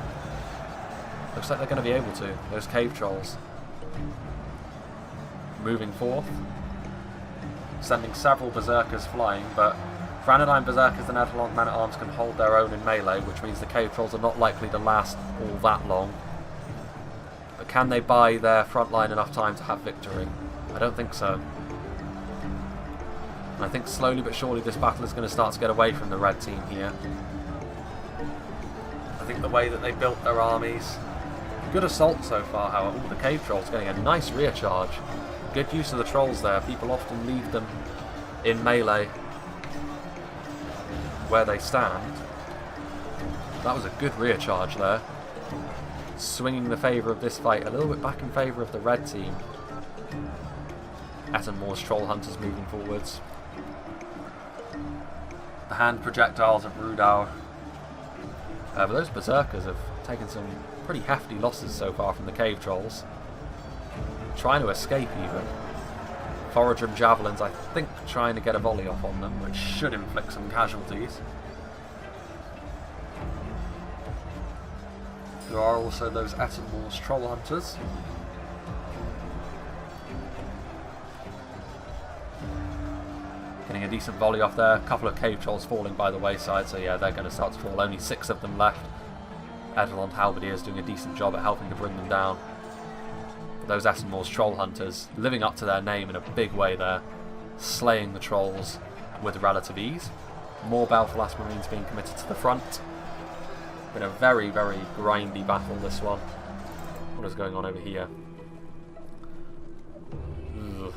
Speaker 1: Looks like they're going to be able to. Those cave trolls moving forth, sending several Berserkers flying, but Granadine Berserkers and Edelon Man-at-Arms can hold their own in melee, which means the cave trolls are not likely to last all that long. But can they buy their front line enough time to have victory? I don't think so. And I think slowly but surely this battle is going to start to get away from the red team here. I think the way that they built their armies, good assault so far, however. Ooh, the cave trolls getting a nice rear charge. Good use of the trolls there. People often leave them in melee where they stand. That was a good rear charge there. Swinging the favour of this fight a little bit back in favour of the red team. Ettenmoor's troll hunters moving forwards. The hand projectiles of Rudau. But those berserkers have taken some pretty hefty losses so far from the cave trolls. Trying to escape even. Foraging javelins, I think, trying to get a volley off on them, which should inflict some casualties. There are also those Ettenmoor's troll hunters. Getting a decent volley off there. A couple of cave trolls falling by the wayside, so yeah, they're going to start to fall. Only 6 of them left. Edelon Halberdiers doing a decent job at helping to bring them down. But those Ettenmoor's troll hunters living up to their name in a big way there. Slaying the trolls with relative ease. More Belfalas Marines being committed to the front. Been a very, very grindy battle, this one. What is going on over here? Ugh.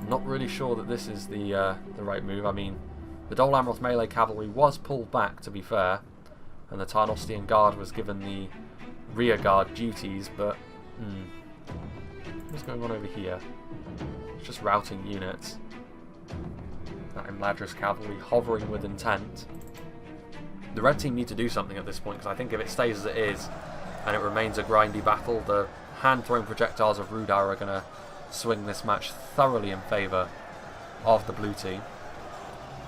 Speaker 1: Not really sure that this is the right move. I mean, the Dol Amroth melee cavalry was pulled back, to be fair, and the Tarnostian Guard was given the rear guard duties, but what's going on over here? It's just routing units. That Imladris cavalry hovering with intent. The red team need to do something at this point, because I think if it stays as it is and it remains a grindy battle, the hand-thrown projectiles of Rudar are going to swing this match thoroughly in favour of the blue team.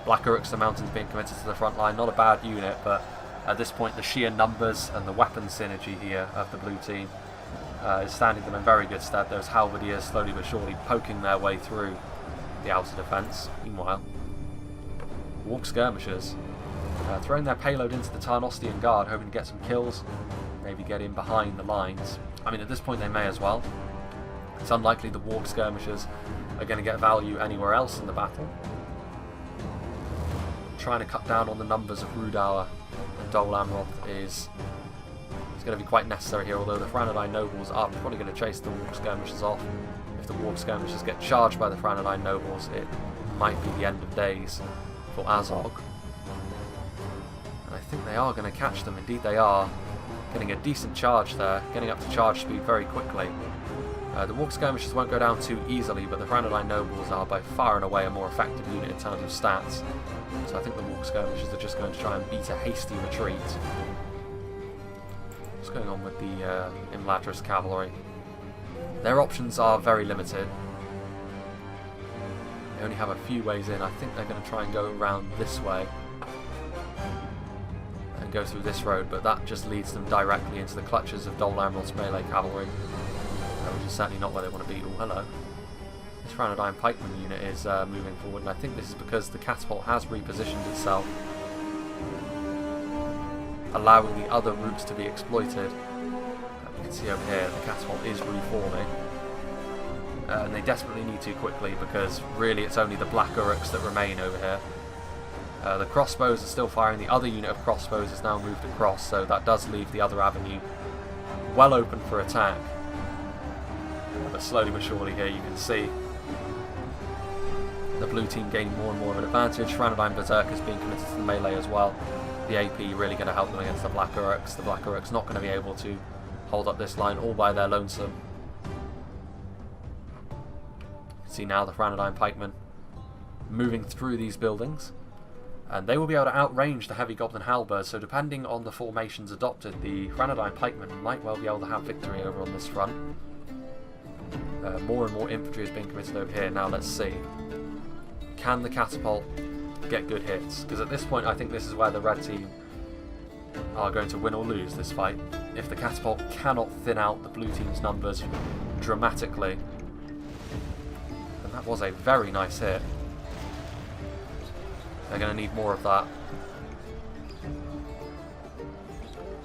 Speaker 1: Black Uruks, the Mountains being committed to the front line, not a bad unit, but at this point the sheer numbers and the weapon synergy here of the blue team is standing them in very good stead. Those Halberdiers slowly but surely poking their way through the outer defence. Meanwhile, Warg skirmishers throwing their payload into the Tarnostian Guard, hoping to get some kills, maybe get in behind the lines. I mean, at this point they may as well. It's unlikely the Warg skirmishers are going to get value anywhere else in the battle. Trying to cut down on the numbers of Rudauer and Dol Amroth is going to be quite necessary here, although the Thranodine nobles are probably going to chase the Warg skirmishers off. If the Warg skirmishers get charged by the Thranodine nobles, it might be the end of days for Azog. And I think they are going to catch them. Indeed they are. Getting a decent charge there, getting up to charge speed very quickly. The Warg skirmishers won't go down too easily, but the Thranodine nobles are by far and away a more effective unit in terms of stats. So I think the Warg skirmishers are just going to try and beat a hasty retreat. What's going on with the Imladris cavalry? Their options are very limited. They only have a few ways in. I think they're going to try and go around this way and go through this road, but that just leads them directly into the clutches of Dol Amroth's melee cavalry, which is certainly not where they want to be. Oh, hello. This Thranodine pikeman unit is moving forward, and I think this is because the catapult has repositioned itself, allowing the other routes to be exploited. You can see over here the catapult is reforming, and they desperately need to quickly, because really it's only the Black Uruks that remain over here. The crossbows are still firing. The other unit of crossbows has now moved across, so that does leave the other avenue well open for attack. But slowly but surely here you can see the blue team gaining more and more of an advantage. Thranodine Berserkers being committed to the melee as well. The AP really going to help them against the Black Uruks. The Black Uruks not going to be able to hold up this line all by their lonesome. You can see now the Thranodine pikemen moving through these buildings, and they will be able to outrange the heavy goblin halberds, so depending on the formations adopted, the Thranodine pikemen might well be able to have victory over on this front. More and more infantry is being committed over here. Now let's see, can the catapult get good hits? Because at this point I think this is where the red team are going to win or lose this fight. If the catapult cannot thin out the blue team's numbers dramatically, and that was a very nice hit. They're going to need more of that.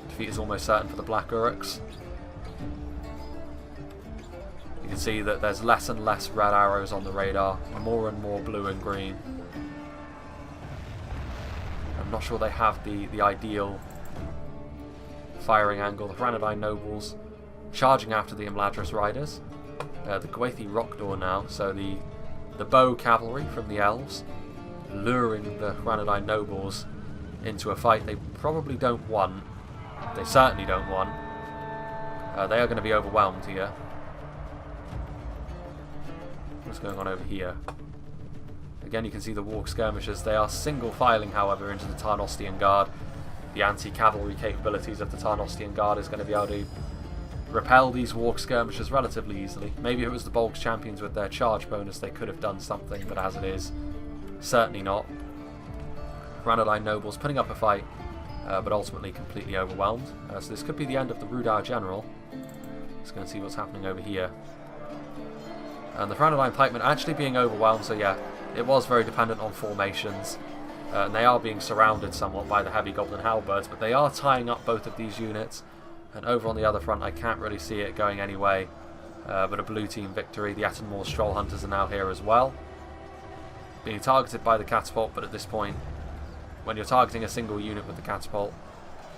Speaker 1: Defeat is almost certain for the Black Uruks. You can see that there's less and less red arrows on the radar, more and more blue and green. I'm not sure they have the ideal firing angle. The Thranodine nobles charging after the Imladris riders. The Gwathi Rockdoor now, so the bow cavalry from the elves, luring the Thranodine nobles into a fight they probably don't want. They certainly don't want. They are going to be overwhelmed here. What's going on over here? Again, you can see the Warg skirmishers. They are single filing, however, into the Tarnostian Guard. The anti-cavalry capabilities of the Tarnostian Guard is going to be able to repel these Warg skirmishers relatively easily. Maybe if it was the Bolg champions with their charge bonus they could have done something, but as it is, certainly not. Thranodine nobles putting up a fight, but ultimately completely overwhelmed. So this could be the end of the Rudauer general. Let's go and see what's happening over here. And the Thranodine pikemen actually being overwhelmed, so yeah, it was very dependent on formations. And they are being surrounded somewhat by the heavy goblin halberds, but they are tying up both of these units. And over on the other front, I can't really see it going any way but a blue team victory. The Attenmore Stroll Hunters are now here as well, being targeted by the catapult, but at this point, when you're targeting a single unit with the catapult,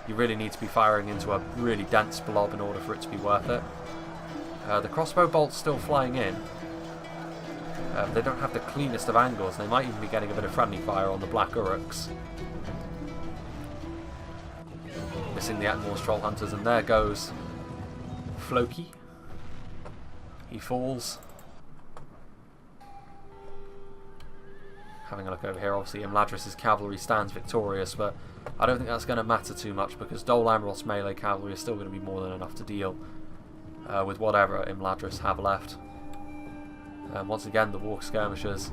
Speaker 1: you really need to be firing into a really dense blob in order for it to be worth it. The crossbow bolts still flying in. They don't have the cleanest of angles. They might even be getting a bit of friendly fire on the Black Uruks. Missing the Attenmore Stroll Hunters, and there goes Floki. He falls. Having a look over here, obviously Imladris' cavalry stands victorious, but I don't think that's going to matter too much, because Dol Amroth's melee cavalry is still going to be more than enough to deal with whatever Imladris have left. Once again, the Warg skirmishers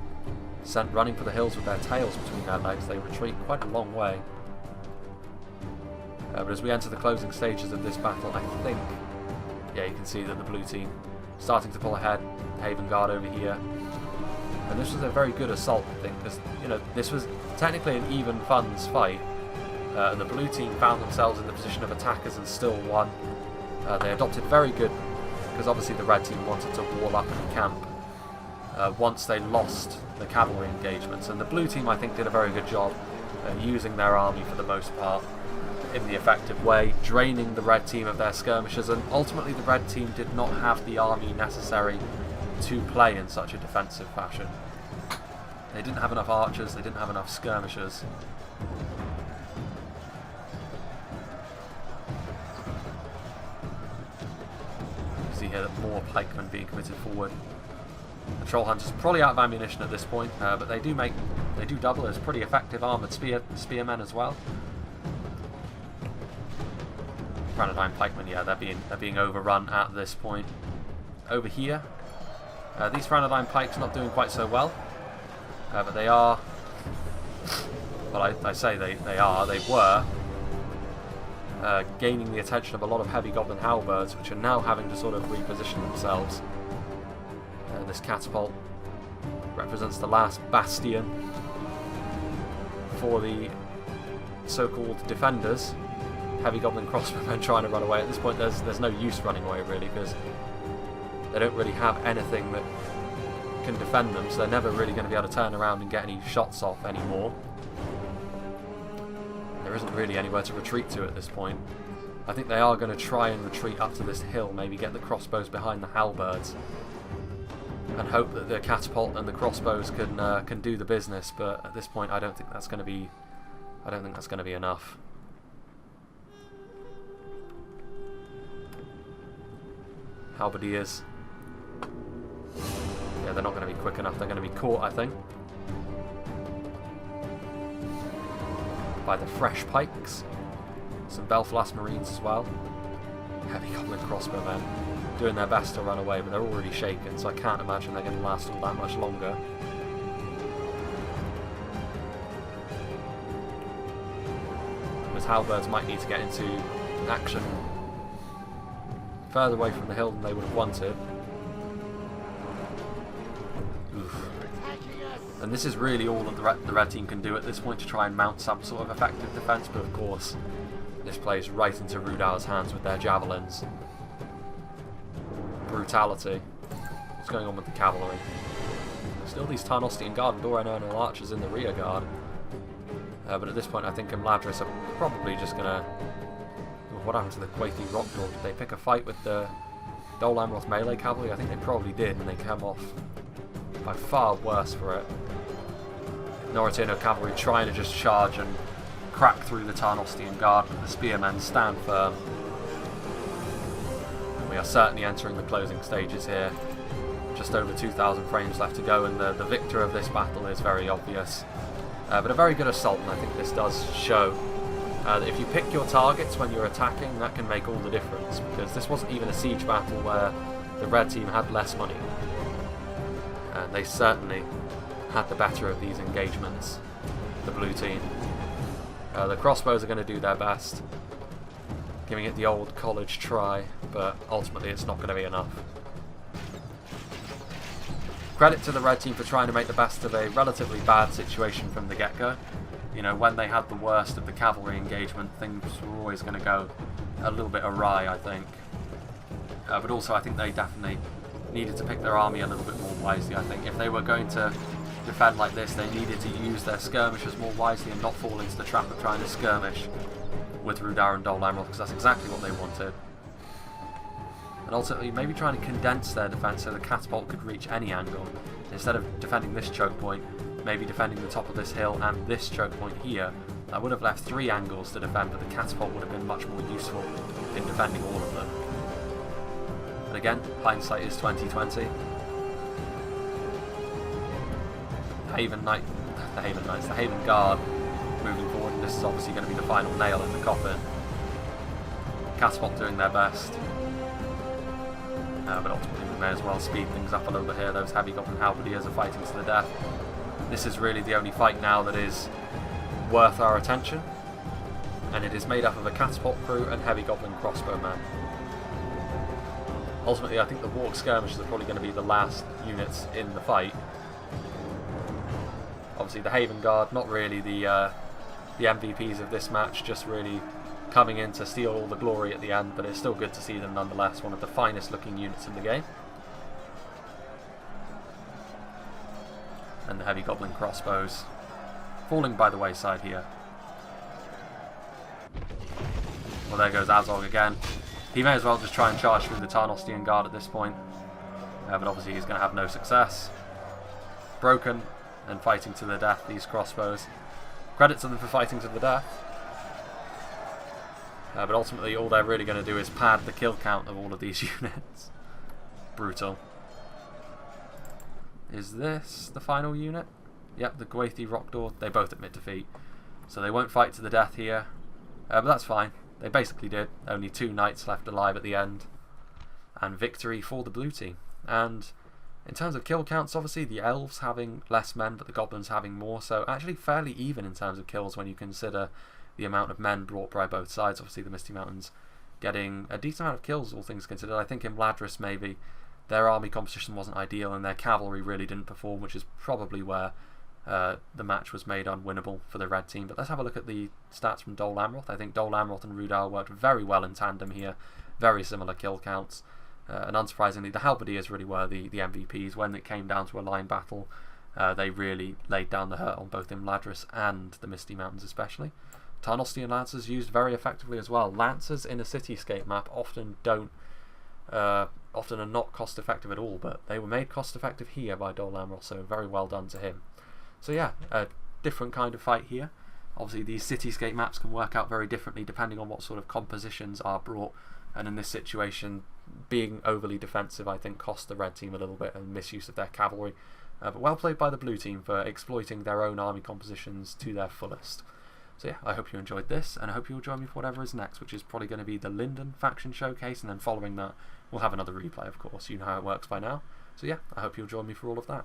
Speaker 1: sent running for the hills with their tails between their legs. They retreat quite a long way. But as we enter the closing stages of this battle, I think, yeah, you can see that the blue team starting to pull ahead. Haven Guard over here. And this was a very good assault, I think, because, you know, this was technically an even funds fight. And the blue team found themselves in the position of attackers and still won. They adopted very good, because obviously the red team wanted to wall up and camp once they lost the cavalry engagements. And the blue team, I think, did a very good job using their army for the most part in the effective way, draining the red team of their skirmishers, and ultimately the red team did not have the army necessary to play in such a defensive fashion. They didn't have enough archers, they didn't have enough skirmishers. You see here that more pikemen being committed forward. The troll hunters probably out of ammunition at this point, but they do double as pretty effective armoured spearmen as well. Granadine pikemen, yeah, they're being overrun at this point. Over here, these Granadine pikes not doing quite so well, but they are. Well, I say they were gaining the attention of a lot of heavy goblin halberds, which are now having to sort of reposition themselves. This catapult represents the last bastion for the so-called defenders. Heavy goblin crossbowmen trying to run away. At this point there's no use running away really, because they don't really have anything that can defend them, so they're never really going to be able to turn around and get any shots off anymore. There isn't really anywhere to retreat to at this point. I think they are going to try and retreat up to this hill, maybe get the crossbows behind the halberds, and hope that the catapult and the crossbows can do the business. But at this point, I don't think that's going to be enough. Halberdiers, yeah, they're not going to be quick enough. They're going to be caught, I think, by the fresh pikes. Some Belfast Marines as well. Heavy goblin crossbowmen doing their best to run away, but they're already shaken, so I can't imagine they're going to last all that much longer. Those halberds might need to get into action further away from the hill than they would have wanted. Oof. And this is really all that the red team can do at this point to try and mount some sort of effective defence, but of course this plays right into Rudau's hands with their javelins. Brutality. What's going on with the cavalry? Still these Tarnostian Guard and Doranernal archers in the rear guard. But at this point I think Imladris are probably just going to... What happened to the Quaithi Rockdor? Did they pick a fight with the Dol Amroth melee cavalry? I think they probably did, and they came off by far worse for it. Noritano cavalry trying to just charge and crack through the Tarnostian Guard, but the spearmen stand firm. We are certainly entering the closing stages here. Just over 2,000 frames left to go, and the victor of this battle is very obvious. But a very good assault, and I think this does show that if you pick your targets when you're attacking, that can make all the difference, because this wasn't even a siege battle where the red team had less money. And they certainly had the better of these engagements, the blue team. The crossbows are going to do their best, giving it the old college try, but ultimately it's not going to be enough. Credit to the red team for trying to make the best of a relatively bad situation from the get-go. You know, when they had the worst of the cavalry engagement, things were always going to go a little bit awry, I think. But also I think they definitely needed to pick their army a little bit more wisely, I think. If they were going to defend like this, they needed to use their skirmishers more wisely and not fall into the trap of trying to skirmish with Rudar and Dol Amroth, because that's exactly what they wanted. And ultimately, maybe trying to condense their defence so the catapult could reach any angle. Instead of defending this choke point, maybe defending the top of this hill and this choke point here. I would have left 3 angles to defend, but the catapult would have been much more useful in defending all of them. But again, hindsight is 2020. The Haven Guard moving forward, and this is obviously going to be the final nail in the coffin. Catapult doing their best. But ultimately we may as well speed things up a little bit here. Those heavy goblin halberdiers are fighting to the death. This is really the only fight now that is worth our attention, and it is made up of a catapult crew and heavy goblin crossbowmen. Ultimately I think the Warg skirmishers are probably going to be the last units in the fight, Obviously the Haven Guard, not really the MVPs of this match, just really coming in to steal all the glory at the end, but it's still good to see them nonetheless. One of the finest looking units in the game. And the heavy goblin crossbows falling by the wayside here. Well, there goes Azog again. He may as well just try and charge through the Tarnostian Guard at this point, but obviously he's going to have no success. Broken and fighting to the death, these crossbows. Credit to them for fighting to the death. But ultimately all they're really going to do is pad the kill count of all of these units. Brutal. Is this the final unit? Yep, the Gwathi Rockdor. They both admit defeat. So they won't fight to the death here. But that's fine. They basically did. Only 2 knights left alive at the end. And victory for the blue team. And in terms of kill counts, obviously the elves having less men, but the goblins having more. So actually fairly even in terms of kills when you consider the amount of men brought by both sides. Obviously the Misty Mountains getting a decent amount of kills, all things considered. I think in Ladris maybe their army composition wasn't ideal and their cavalry really didn't perform, which is probably where the match was made unwinnable for the red team. But let's have a look at the stats from Dol Amroth. I think Dol Amroth and Rudal worked very well in tandem here. Very similar kill counts. And unsurprisingly, the Halberdiers really were the MVPs. When it came down to a line battle, they really laid down the hurt on both Imladris and the Misty Mountains especially. Tarnostian Lancers used very effectively as well. Lancers in a cityscape map often are not cost effective at all, but they were made cost effective here by Dol Amroth, so very well done to him. So yeah, a different kind of fight here. Obviously these cityscape maps can work out very differently depending on what sort of compositions are brought, and in this situation being overly defensive I think cost the red team a little bit, and misuse of their cavalry. But well played by the blue team for exploiting their own army compositions to their fullest. So yeah, I hope you enjoyed this, and I hope you'll join me for whatever is next, which is probably going to be the Linden faction showcase, and then following that we'll have another replay, of course. You know how it works by now. So yeah, I hope you'll join me for all of that.